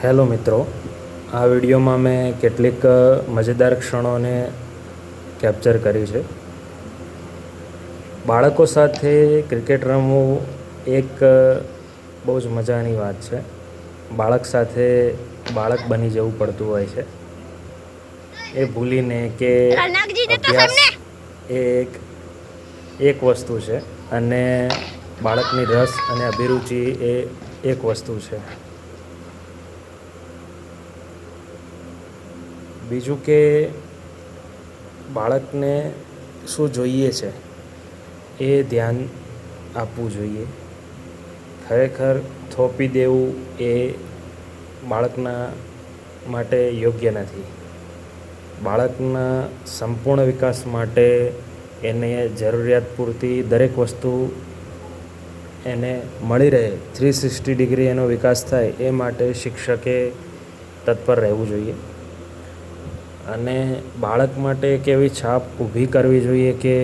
Hello મિત્રો, આ વિડીયોમાં મેં કેટલીક મજેદાર ક્ષણોને કેપ્ચર કરી છે. બાળકો સાથે ક્રિકેટ રમવું એક બહુ જ મજાની વાત છે. બાળક સાથે બાળક બની જવું પડતું હોય છે. એ ભૂલીને કે અભ્યાસ એ એક વસ્તુ છે અને બાળકની રસ અને અભિરુચિ એ એક વસ્તુ છે. બીજું કે બાળકને શું જોઈએ છે એ ધ્યાન આપવું જોઈએ. ખરેખર થોપી દેવું એ બાળકના માટે યોગ્ય નથી. બાળકના સંપૂર્ણ વિકાસ માટે એને જરૂરિયાત પૂરતી દરેક વસ્તુ એને મળી રહે, 360 ડિગ્રી એનો વિકાસ થાય એ માટે શિક્ષકે તત્પર રહેવું જોઈએ અને બાળક માટે એક એવી છાપ ઊભી કરવી જોઈએ કે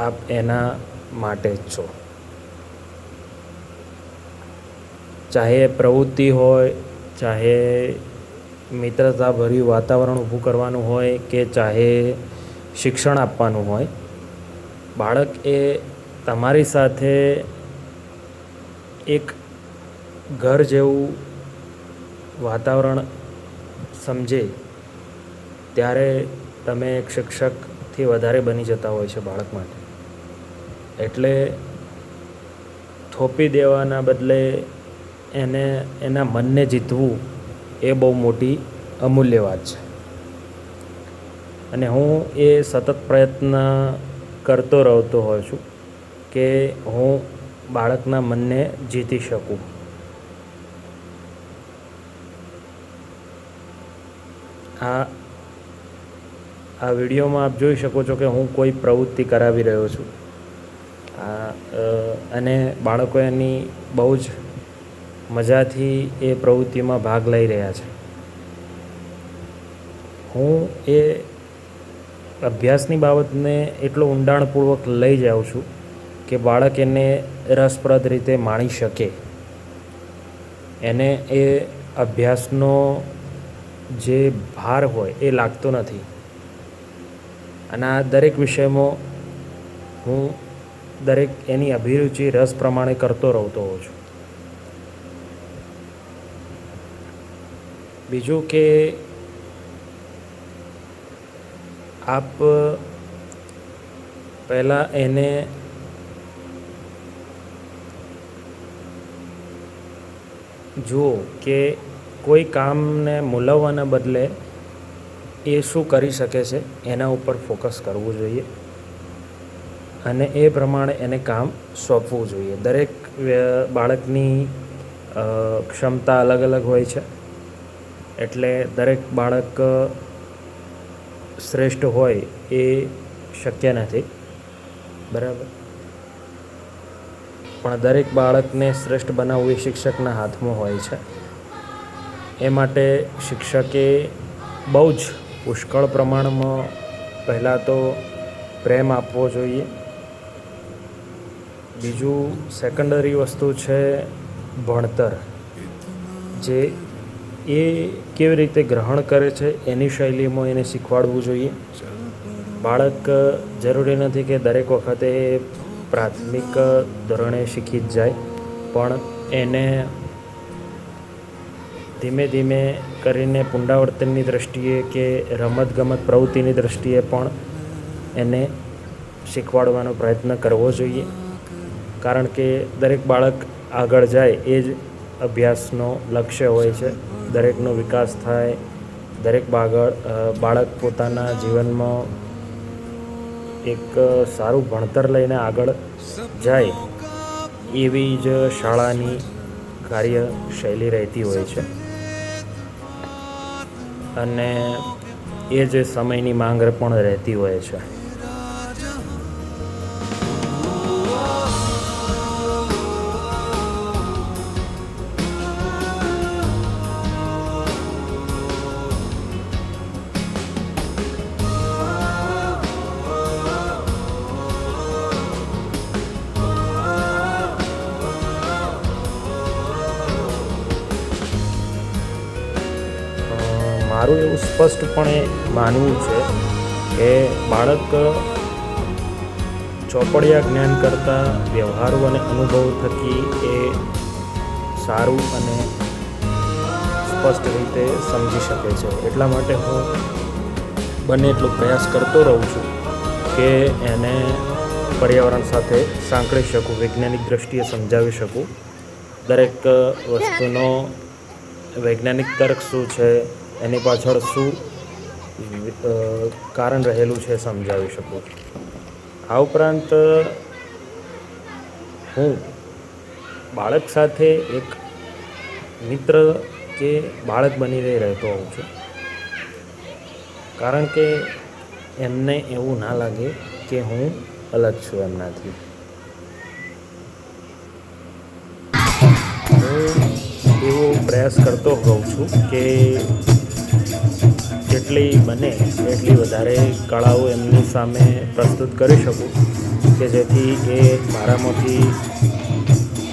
આપ એના માટે જ છો. ચાહે પ્રવૃત્તિ હોય, ચાહે મિત્રતાભર્યું વાતાવરણ ઊભું કરવાનું હોય કે ચાહે શિક્ષણ આપવાનું હોય, બાળક એ તમારી સાથે એક ઘર જેવું વાતાવરણ સમજે ત્યારે તમે એક શિક્ષકથી વધારે બની જતા હોય છે બાળક માટે. એટલે થોપી દેવાના બદલે એને એના મનને જીતવું એ બહુ મોટી અમૂલ્ય વાત છે અને હું એ સતત પ્રયત્ન કરતો રહેતો હોઉં છું કે હું બાળકના મનને જીતી શકું. આ વિડીયોમાં આપ જોઈ શકો છો કે હું કોઈ પ્રવૃત્તિ કરાવી રહ્યો છું અને બાળકો એની બહુ જ મજાથી એ પ્રવૃત્તિમાં ભાગ લઈ રહ્યા છે. હું એ અભ્યાસની બાબતને એટલો ઊંડાણપૂર્વક લઈ જાઉં છું કે બાળક એને રસપ્રદ રીતે માણી શકે, એને એ અભ્યાસનો જે ભાર હોય એ લાગતો નથી. અને આ દરેક વિષયમાં હું દરેક એની અભિરુચિ રસ પ્રમાણે કરતો રહેતો હોઉં છું. બીજું કે આપ પહેલાં એને જુઓ કે કોઈ કામને મૂલવવાના બદલે એ શું કરી શકે છે એના ઉપર ફોકસ કરવું જોઈએ અને એ પ્રમાણે એને કામ સોંપવું જોઈએ. દરેક બાળકની ક્ષમતા અલગ અલગ હોય છે એટલે દરેક બાળક શ્રેષ્ઠ હોય એ શક્ય નથી, બરાબર? પણ દરેક બાળકને શ્રેષ્ઠ બનાવવું એ શિક્ષકના હાથમાં હોય છે. એ માટે શિક્ષકે બહુ જ પુષ્કળ પ્રમાણમાં પહેલાં તો પ્રેમ આપવો જોઈએ. બીજું સેકન્ડરી વસ્તુ છે ભણતર, જે એ કેવી રીતે ગ્રહણ કરે છે એની શૈલીમાં એને શીખવાડવું જોઈએ. બાળક જરૂરી નથી કે દરેક વખતે પ્રાથમિક ધોરણે શીખી જ જાય, પણ એને ધીમે ધીમે કરીને પુનરાવર્તનની દૃષ્ટિએ કે રમતગમત પ્રવૃત્તિની દૃષ્ટિએ પણ એને શીખવાડવાનો પ્રયત્ન કરવો જોઈએ. કારણ કે દરેક બાળક આગળ જાય એ જ અભ્યાસનો લક્ષ્ય હોય છે. દરેકનો વિકાસ થાય, દરેક બાળક પોતાના જીવનમાં એક સારું ભણતર લઈને આગળ જાય એવી જ શાળાની કાર્યશૈલી રહેતી હોય છે અને એ જ સમયની માંગ પણ રહેતી હોય છે. મારું એવું સ્પષ્ટપણે માનવું છે કે બાળક ચોપડિયા જ્ઞાન કરતાં વ્યવહારો અને અનુભવ થકી એ સારું અને સ્પષ્ટ રીતે સમજી શકે છે. એટલા માટે હું બને એટલો પ્રયાસ કરતો રહું છું કે એને પર્યાવરણ સાથે સાંકળી શકું, વૈજ્ઞાનિક દૃષ્ટિએ સમજાવી શકું. દરેક વસ્તુનો વૈજ્ઞાનિક તર્ક શું છે, એની પાછળ શું કારણ રહેલું છે સમજાવી શકું. આ ઉપરાંત હું બાળક સાથે એક મિત્ર કે બાળક બનીને રહેતો હોઉં છું, કારણ કે એમને એવું ના લાગે કે હું અલગ છું એમનાથી. હું એવો પ્રયાસ કરતો હોઉં છું કે જેટલી બને એટલી વધારે કળાઓ એમની સામે પ્રસ્તુત કરી શકું કે જેથી એ મારામાંથી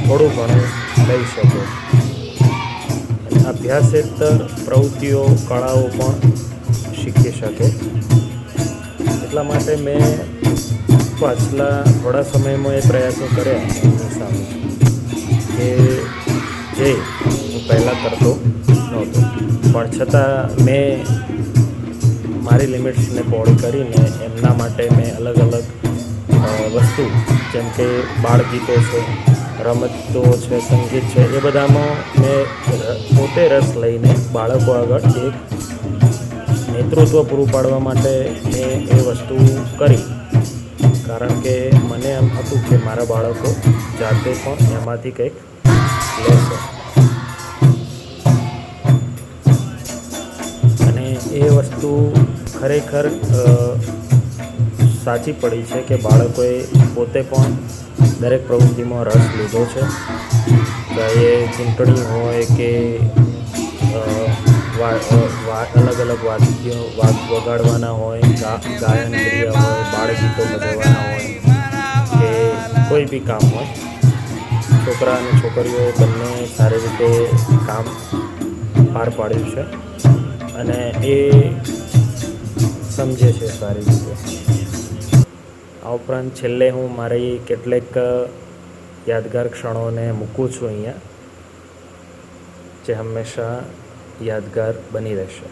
થોડું ઘણું લઈ શકે. અભ્યાસેતર પ્રવૃત્તિઓ, કળાઓ પણ શીખી શકે. એટલા માટે મેં પાછલા થોડા સમયમાં એ પ્રયાસો કર્યા એમની સામે કે જે હું પહેલાં કરતો નહોતો, પણ છતાં મેં મારી લિમિટ્સને પહોળી કરીને એમના માટે મેં અલગ અલગ વસ્તુ, જેમ કે બાળગીતો છે, રમતો છે, સંગીત છે, એ બધામાં મેં પોતે રસ લઈને બાળકો આગળ એક નેતૃત્વ પૂરું પાડવા માટે મેં એ વસ્તુ કરી. કારણ કે મને એમ હતું કે મારા બાળકો જાતે પણ એમાંથી કંઈક લેશે. અને એ વસ્તુ ખરેખર સાચી પડી છે કે બાળકોએ પોતે પણ દરેક પ્રવૃત્તિમાં રસ લીધો છે. ચાહે ચૂંટણી હોય કે અલગ અલગ વાદ્યો વગાડવાના હોય, ગાયન ક્રિયા હોય, બાળગીતો ભજવવાના હોય કે કોઈ બી કામ હોય, છોકરા અને છોકરીઓએ બંને સારી રીતે કામ પાર પાડ્યું છે અને એ સમજે છે સારી રીતે. આ ઉપરાંત છેલ્લે હું મારી કેટલીક યાદગાર ક્ષણોને મૂકું છું અહીંયા, જે હંમેશા યાદગાર બની રહેશે.